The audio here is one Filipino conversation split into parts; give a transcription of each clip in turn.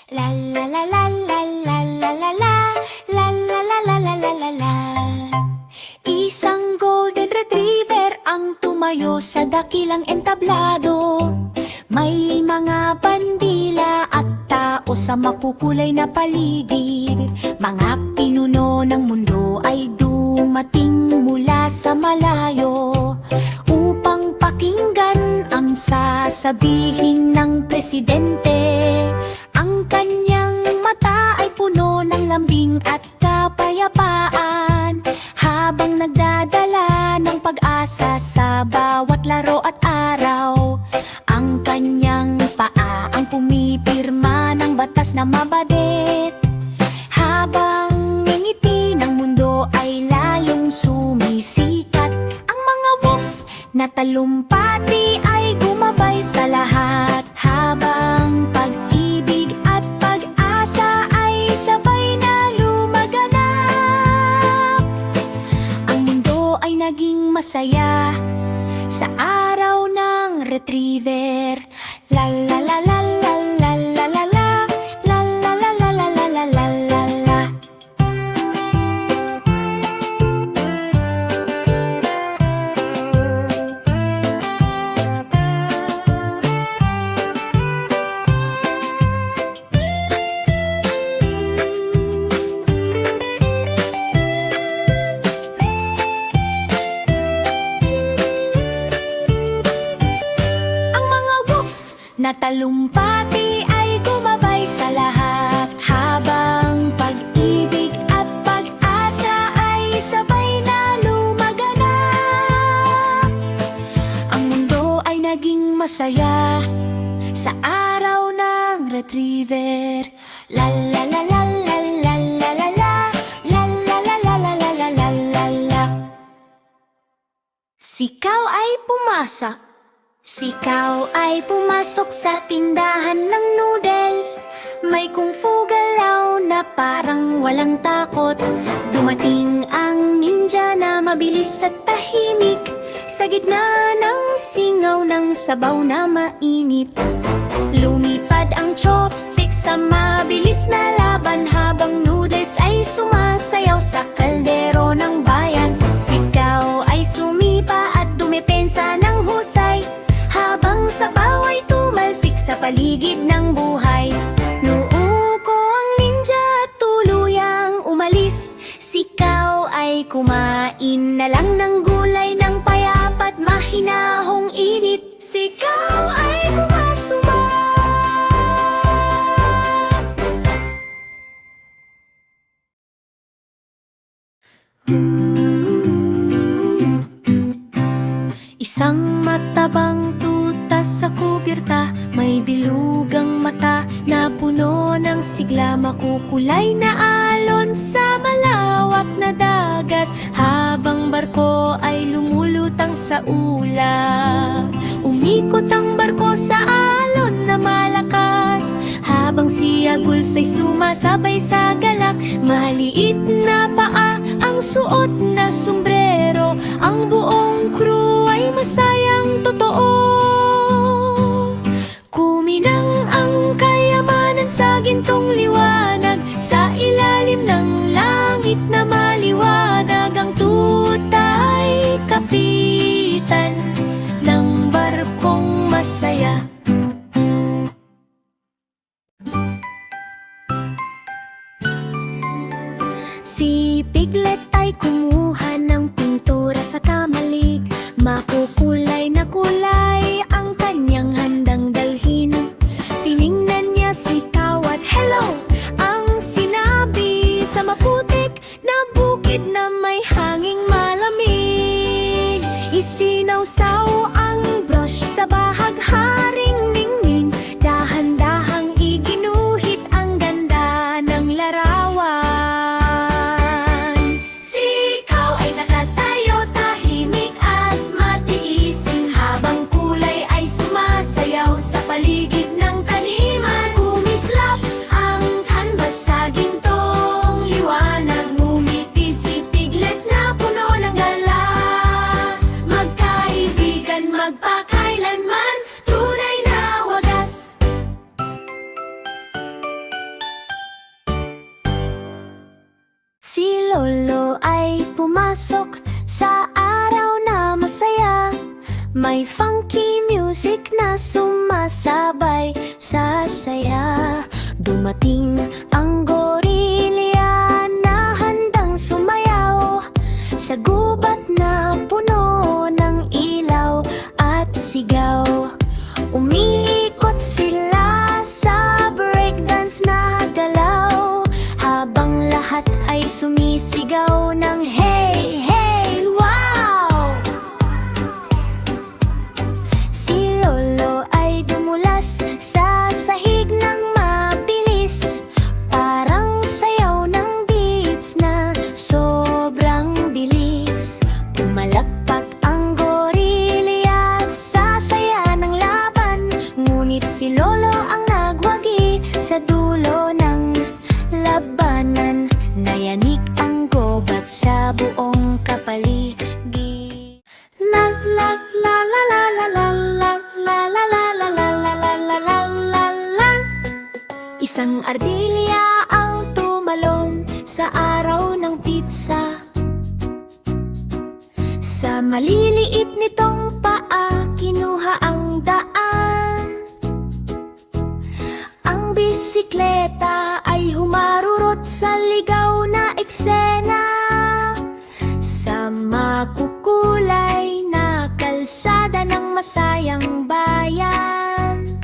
La la la la la la la la la la la la la la la la la. Isang golden retriever ang tumayo sa dakilang entablado. May mga bandila at tao sa makukulay na paligid. Mga pinuno ng mundo ay dumating mula sa malayo upang pakinggan ang sasabihin ng presidente. Ang kanyang mata ay puno ng lambing at kapayapaan, habang nagdadala ng pag-asa sa bawat laro at araw. Ang kanyang paa ang pumipirma ng batas na mababit, habang ngingiti ng mundo ay lalong sumisikat. Ang mga wolf na talumpati ay gumabay sa lahat, habang pag-ibig at pag-asa ay sabay na lumaganap. Ang mundo ay naging masaya sa araw ng retriever. La la la la la la la la la la la la la la la la la la la. Na talumpati ay gumabay sa lahat, habang pag-ibig at pag-asa ay sabay na lumaganap. Ang mundo ay naging masaya sa araw ng retriever. La la la la la la la la la la la la la la la la la la la. Sikaw ay pumasa. Sikaw ay pumasok sa tindahan ng noodles. May kung fu galaw na parang walang takot. Dumating ang ninja na mabilis at tahimik, sa gitna ng singaw ng sabaw na mainit. Lumipad ang chopstick sa mabilis na laban, habang noodles ay sumasayaw sa kaldero ng bayan. Sikaw ay sumipa at dumepensa ng husay, habang sabaw ay tumalsik sa paligid ng buhay. Nuuko ang ninja at tuluyang umalis. Sikaw ay kumain na lang ng gulay ng payapa at mahinahong init. Sikaw ay kumasuma. Isang matabang tuta sa kubirta, may bilugang mata na puno ng sigla. Makukulay na alon sa malawak na dagat, habang barko ay lumulutang sa ulap. Umikot ang barko sa alon na malakas, habang si Agul's ay sumasabay sa galak. Maliit na paa ang suot na sombrero, ang buong crew ay masayang totoo. Kuminang ang kayamanan sa gintong liwanag, sa ilalim ng langit na maliwanag. Ang tuta ay kapitan ng barkong masaya. Si Piglet ay kumuha ng pintura sa kamalig. Makukulay na kulay ang kanyang handang dalhin. Tiningnan niya si Sikaw at hello ang sinabi, sa maputik na bukid na may hanging malamig. Isinawsaw ang brush sa bahagharing ningning, dahan-dahang iginuhit ang ganda ng larawan. Lolo ay pumasok sa araw na masaya. May funky music na sumasabay sa saya. Dumating ang gorilya na handang sumayaw sa gubat na puno ng ilaw at sigaw. Umiikot sila sa breakdance na galaw, habang lahat ay sumisigaw ng hey, hey, wow! Si Lolo ay dumulas sa sahig ng mabilis, parang sayaw ng beats na sobrang bilis. Pumalakpak ang gorilya sa saya ng laban, ngunit si Lolo ang nagwagi sa dulo ng labanan. Nayanig ang gobat sa buong kapaligid. La la la la la la la la la la la la la la la la la la la. Isang ardilya ang tumalon sa araw ng pizza. Sa maliliit nitong paa, kinuha ang daan. Ang bisikleta ay humarurot sa ligaw na eksena, sa makukulay na kalsada ng masayang bayan.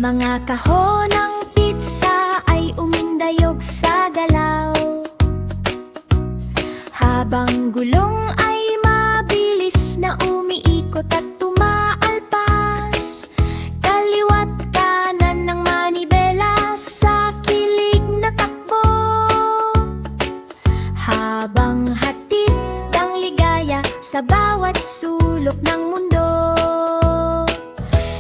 Mga kahon ng pizza ay umindayog sa galaw, habang gulong ay mabilis na umiikot at tumaalpas. Kaliwa't kanan ng manibela sa kilig na takbo, habang hatid ang ligaya sa bawat sulok ng mundo.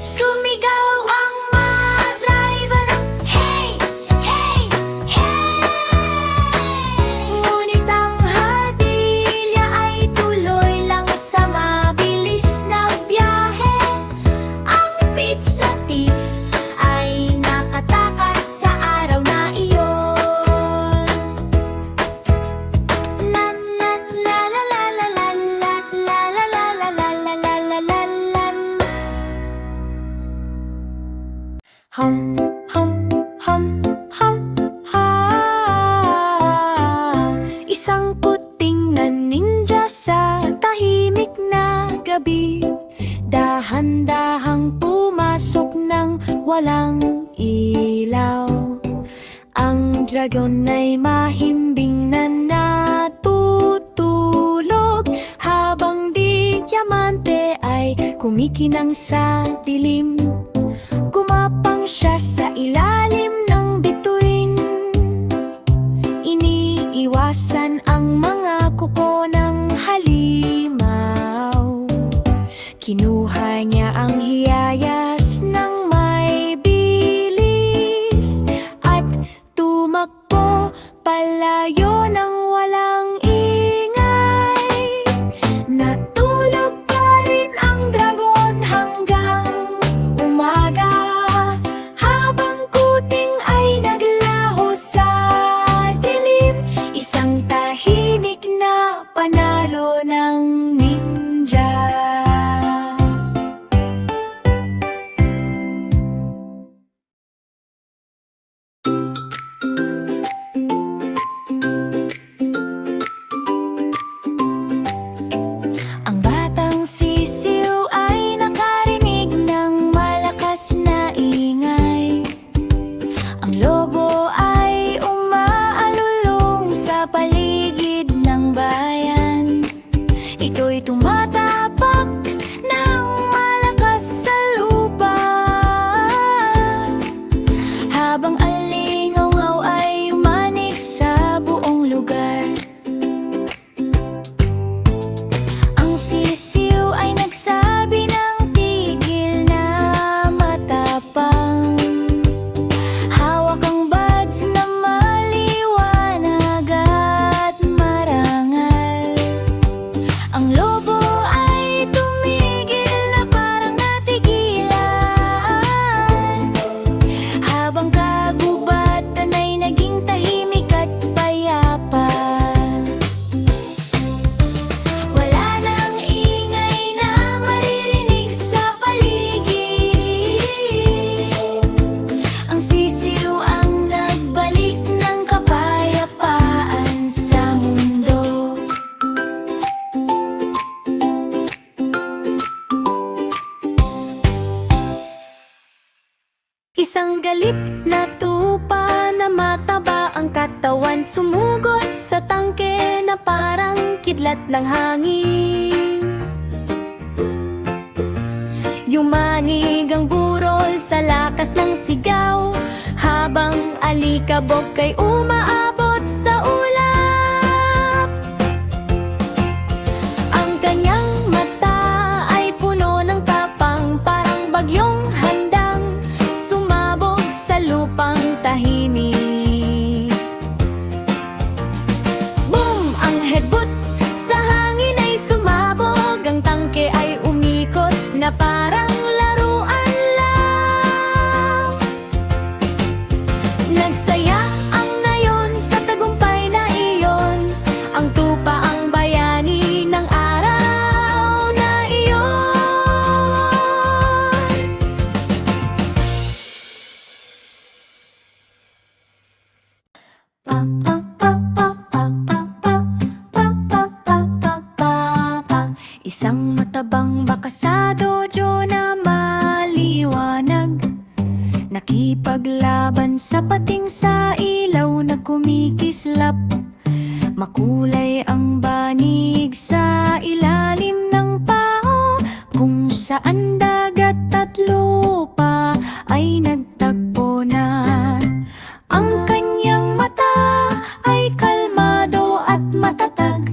Sumigaw ang mga driver ng hey, hey, hey! Ngunit ang hardilya ay tuloy lang sa mabilis na biyahe. Ang pizza thief ay nakatakas sa araw na iyon. La la la la la la la la la la la la la la la la la la. Hum hum hum hum ha. Isang puting na ninja sa tahimik na gabi, dahan-dahang pumasok ng walang ilaw. Ang dragon ay mahimbing na natutulog, habang diamante ay kumikinang sa dilim. Gumapang siya sa ilalim ng bituin, iniiwasan ang mga kuko ng halimaw. Kinuha niya ang hiyayas ng may bilis at tumakbo palayo ng walang ingay. Natulog pa rin ang dragon hanggang umaga, habang kuti maliit na tupa na mataba ang katawan, sumugot sa tangke na parang kidlat ng hangin. Yumanig ang burol sa lakas ng sigaw, habang alikabok ay umaabot sa ulap. Ang kanyang mata ay puno ng tapang, parang bagyong handang sumabog sa lupang tahimik. Boom! Ang headbutt sa hangin ay sumabog, ang tangke ay umikot na parang laruan lang. Nagsaya ang nayon sa tagumpay na iyon, ang tupa ang bayani ng araw na iyon. Pa pa pa pa pa pa pa pa pa pa pa pa pa. Isang matabang baka sa dojo na maliwanag, nakipaglaban sa pating sa ilaw na kumikislap. Makulay ang banig sa ilalim ng pao, kung saan dagat at lupa ay nagtagpo na. Ang kanyang mata ay kalmado at matatag,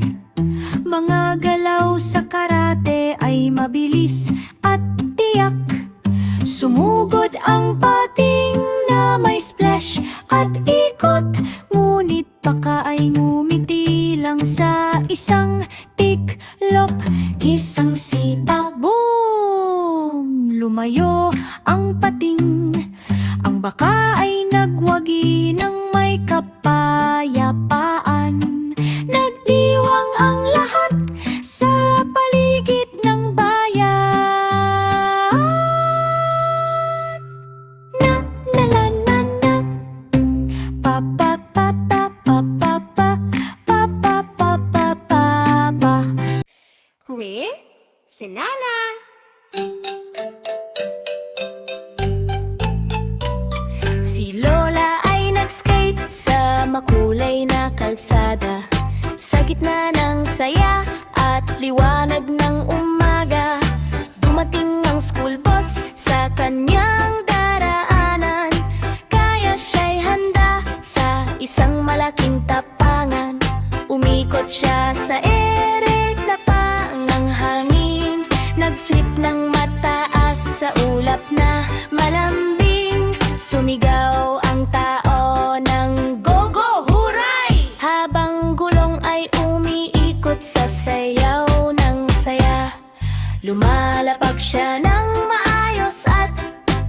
mga galaw sa karate ay mabilis at tiyak. Sumugod ang pating na may splash at ikot, ngunit baka ay ngumiti lang sa isang tiklop. Isang sipa, boom! Lumayo ang pating, ang baka ay nagwagi ng may kapayapaan. Nagdiwang ang lahat sa paligid ng bayan. Na na na na na. Pa pa pa pa pa pa pa pa pa pa pa pa pa. Kwe, Sinala. Si Lola ay nag-skate sa makulay na kalsada, sa gitna ng saya at liwanag ng umaga. Dumating ang school bus sa kanyang daraanan, kaya siya'y handa sa isang malaking tapangan. Umikot siya sa ere na pangang hangin, nag-flip ng mataas sa ulap na malambing. Sumigaw ang tao ng go go huray, habang gulong ay umiikot sa sayaw ng saya. Lumalapag siya ng maayos at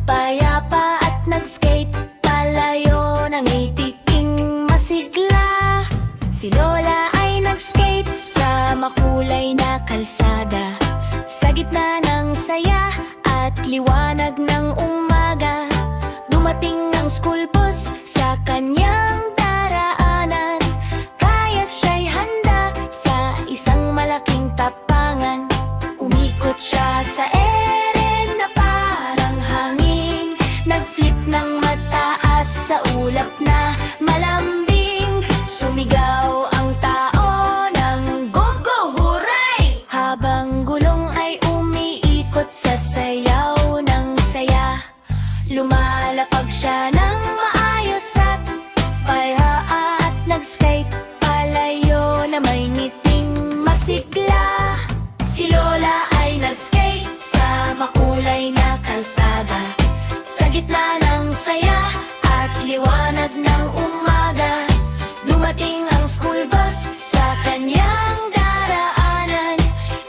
payapa, at nag-skate palayo ng itiking masigla. Si Lola ay nag-skate sa makulay na kalsada, sa gitna ng saya at liwanag ng umaga. Dumating ang school bus sa kanyang daraanan, kaya siya'y handa sa isang malaking tapangan. Umikot siya sa ere na parang hangin, nag-flip ng mataas sa ulap na malambing. Sumigaw ang tao ng go go huray, habang gulong ay umiikot sa sayaw ng saya. Lumalapag siya ng maayos at paya, at nag-skate palayo na may ngiting masigla. Si Lola ay nag-skate sa makulay na kalsada, sa gitna ng saya at liwanag ng umaga. Dumating ang school bus sa kanyang daraanan,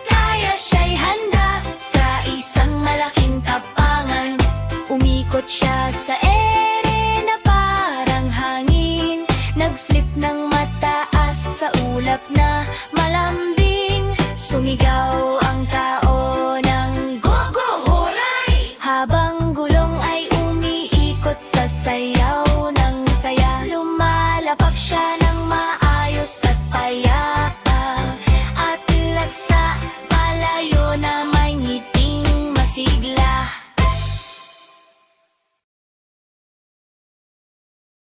kaya siya'y handa sa isang malaking tapangan. Umikot siya sa ere na parang hangin, nag-flip ng mataas sa ulap na malambing. Sumigaw ang tao ng go go huray, habang gulong ay umiikot sa sayaw ng saya. Lumalapag siya